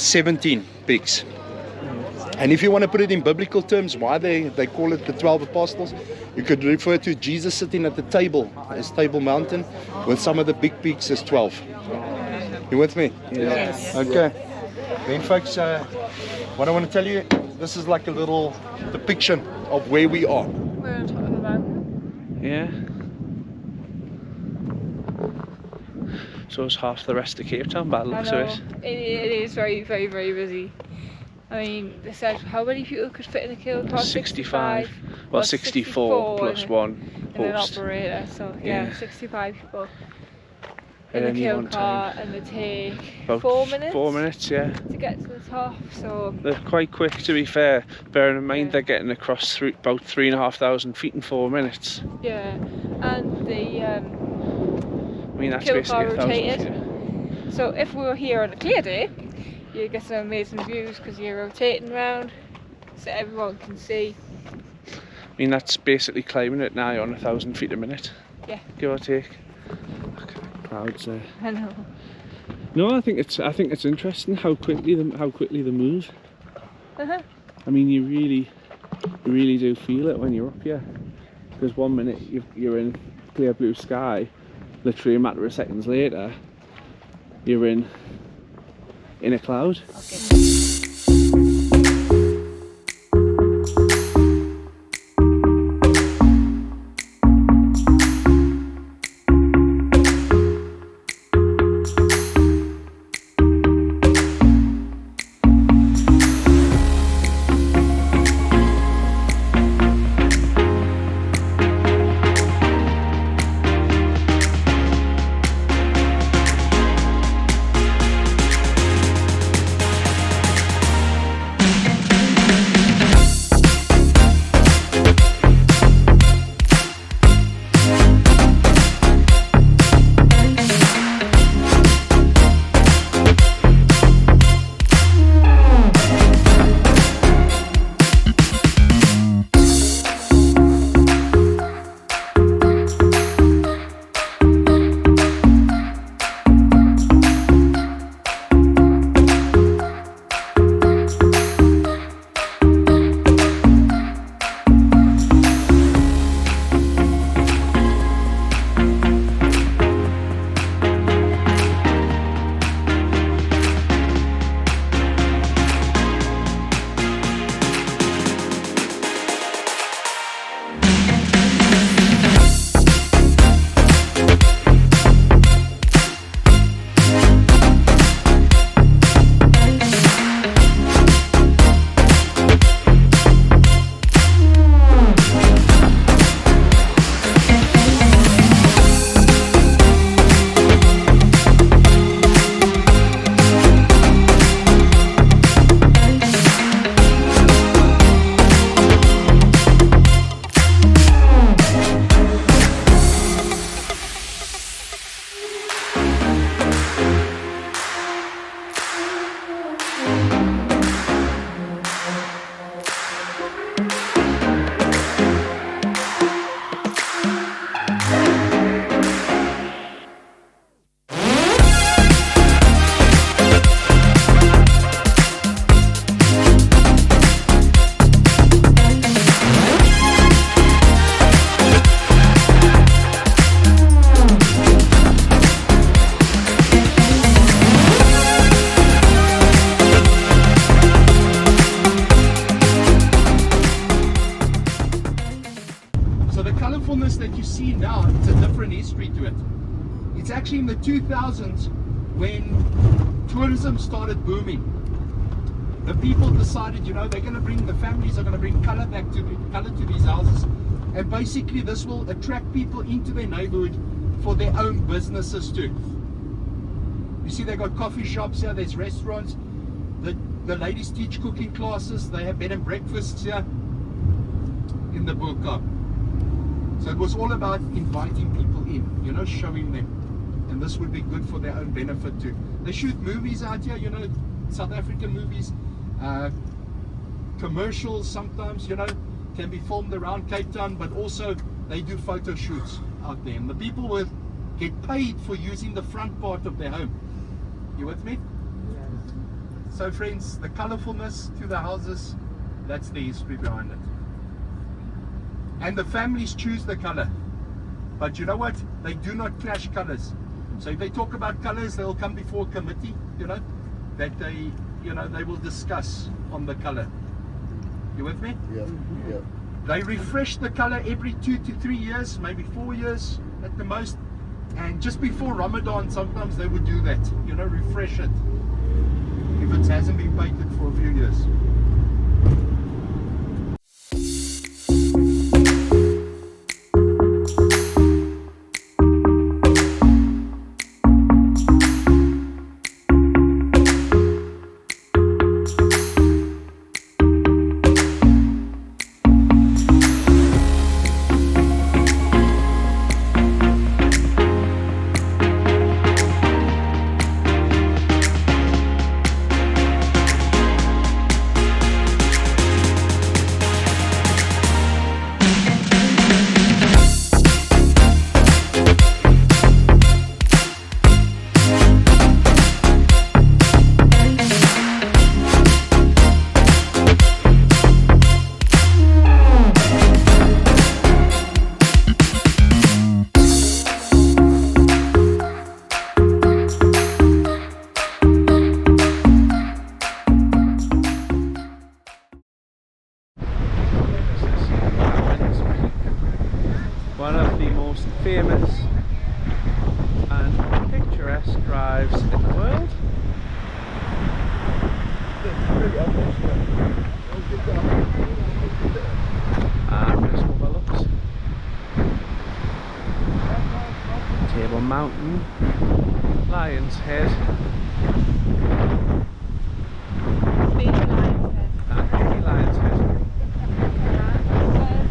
17 peaks. And if you want to put it in biblical terms, why they call it the 12 apostles, you could refer to Jesus sitting at the table, as Table Mountain, with some of the big peaks as 12. You with me? Yes. Okay. Then folks, what I want to tell you, this is like a little depiction of where we are. We're on top of the mountain. Yeah. So it's half the rest of Cape Town by the looks of it. It is very, very, very busy. I mean, they said how many people could fit in a kill car? 65. Well, 64 plus one in an post. operator. So yeah, 65 people in At the any kill one car, time. and they take About 4 minutes. 4 minutes, yeah. To get to the top. So They're quite quick, to be fair. Bearing in mind they're getting across about 3,500 feet in 4 minutes. yeah, and the I mean, that's kill basically car 1,000 rotated. feet. So if we were here on a clear day, you get some amazing views because you're rotating around, so everyone can see. I mean, that's basically climbing at now on 1,000 feet a minute. Yeah. Give or take. Look at the clouds there. I know. No, I think it's interesting how quickly they move. Uh-huh. I mean, you really do feel it when you're up here. Because 1 minute you're in clear blue sky, literally a matter of seconds later, you're in a cloud. Okay. That you see now, it's a different history to it. It's actually in the 2000s when tourism started booming. The people decided, you know, they're going to bring, the families are going to bring color back to these houses, and basically this will attract people into their neighborhood for their own businesses too. You see, they've got coffee shops here, there's restaurants, the ladies teach cooking classes, they have bed and breakfasts here in the Bo-Kaap. So it was all about inviting people in, you know, showing them. And this would be good for their own benefit too. They shoot movies out here, you know, South African movies, commercials sometimes, you know, can be filmed around Cape Town, but also they do photo shoots out there. And the people will get paid for using the front part of their home. You with me? So friends, the colorfulness to the houses, that's the history behind it. And the families choose the color. But you know what? They do not clash colors. So if they talk about colors, they'll come before a committee, you know, that they, you know, they will discuss on the color. You with me? Yeah, yeah. They refresh the color every 2 to 3 years, maybe 4 years at the most. And just before Ramadan, sometimes they would do that, you know, refresh it if it hasn't been painted for a few years. One of the most famous and picturesque drives in the world. And just overlooks Table Mountain, Lion's Head, Baby Lion's Head. and Baby Lion's Head.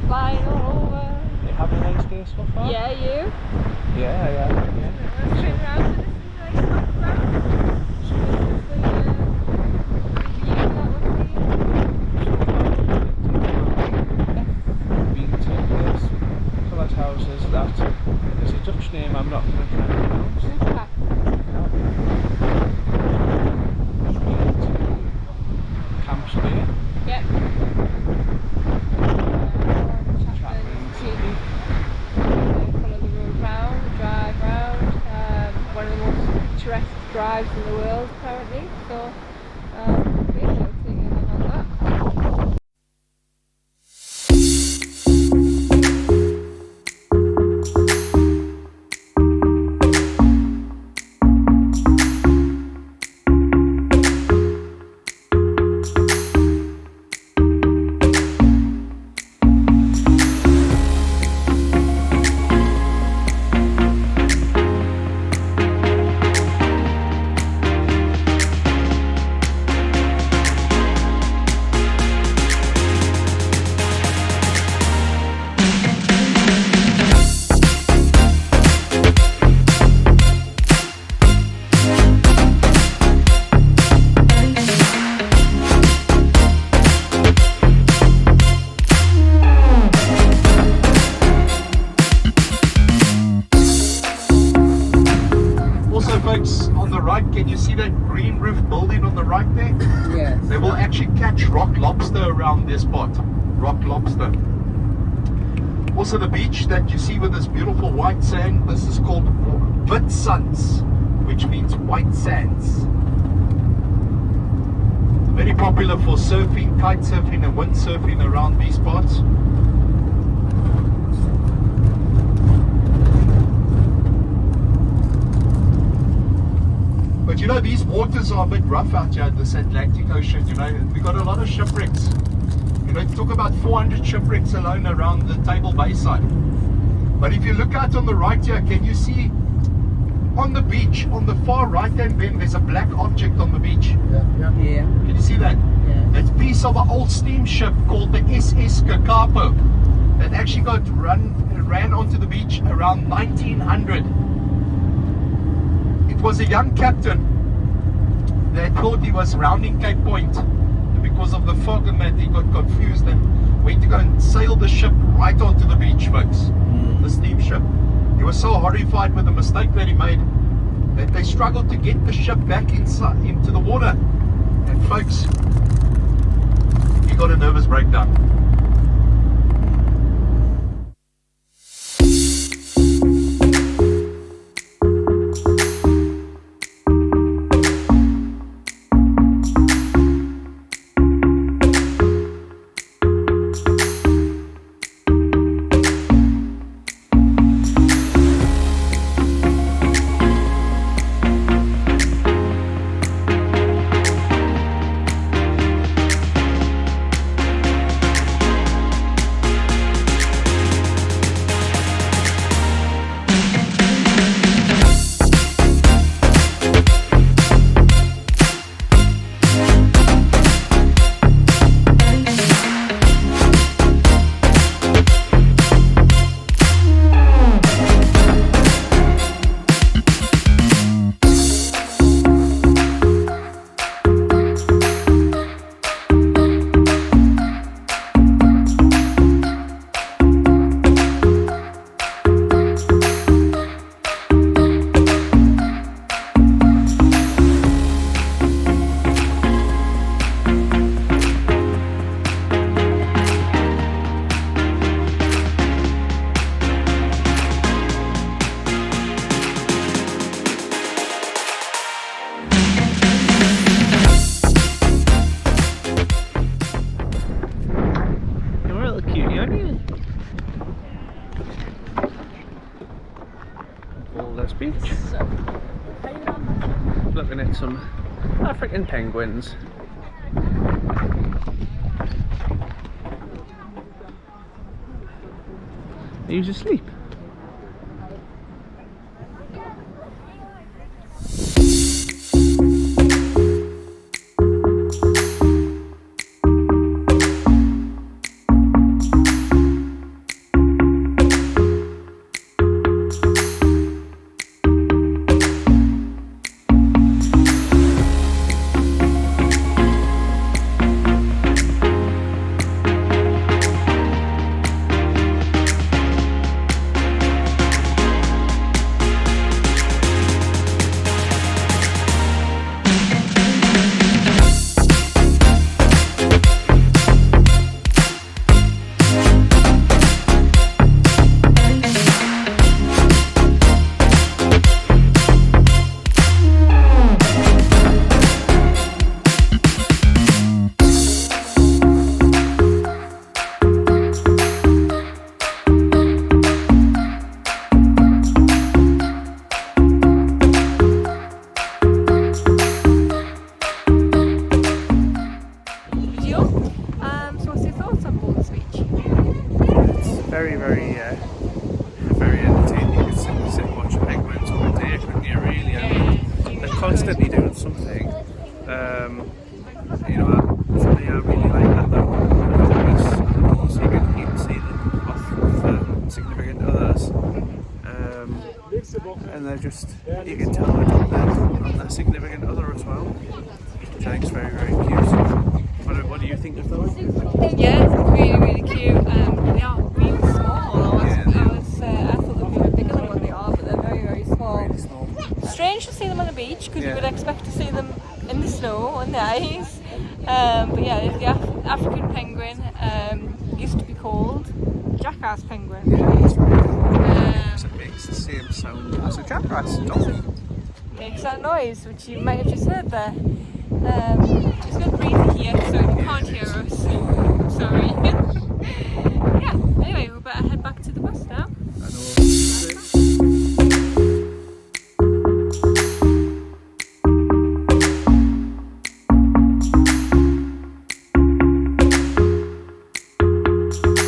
Flying all over. You having a nice day so far? Yeah, you? Yeah. Let's turn around to this nice background. This is Been to this coloured houses that is a Dutch name I'm not going to try and pronounce. the view that we're Been to Camps Bay, Yep. Chapman Chapman City. Follow the road round, drive round. One of the most picturesque drives in the world apparently. So yeah, I'll take you along on that. Folks, on the right, can you see that green roof building on the right there? Yes. They will actually catch rock lobster around this spot. Rock lobster. Also the beach that you see with this beautiful white sand, this is called Witsands, which means white sands. Very popular for surfing, kite surfing and windsurfing around these parts. But you know, these waters are a bit rough out here at this Atlantic Ocean, you know. We've got a lot of shipwrecks. You know, talk about 400 shipwrecks alone around the Table Bay side. But if you look out on the right here, can you see on the beach, on the far right hand bend, there's a black object on the beach. Yeah. Can you see that? Yeah. That's a piece of an old steamship called the SS Bo-Kaap that actually ran onto the beach around 1900. It was a young captain that thought he was rounding Cape Point, and because of the fog and that he got confused and went to go and sail the ship right onto the beach, folks. The steamship. He was so horrified with the mistake that he made that they struggled to get the ship back inside into the water. And folks, you got a nervous breakdown. Boulders Beach. Looking at some African penguins. Are you asleep? Very entertaining. You could sit and watch penguins all day, couldn't you, really? I mean, they're constantly doing something. You know, for me, I really like that though. Because you can see them off with significant others. And they're just, you can tell they're on their significant other as well. Which I think is very, very cute. What do you think of those? Yeah, it's really, really cute. They are really small. I thought they'd be a bit bigger than what they are, but they're very, very small. Really small. Strange to see them on the beach because you would expect to see them in the snow, on the ice. But yeah, the African penguin used to be called jackass penguin. Yeah, that's right. It makes the same sound as a jackass, doesn't it? Makes that noise, which you might have just heard there. It's a bit breezy here, so if you can't hear us, sorry.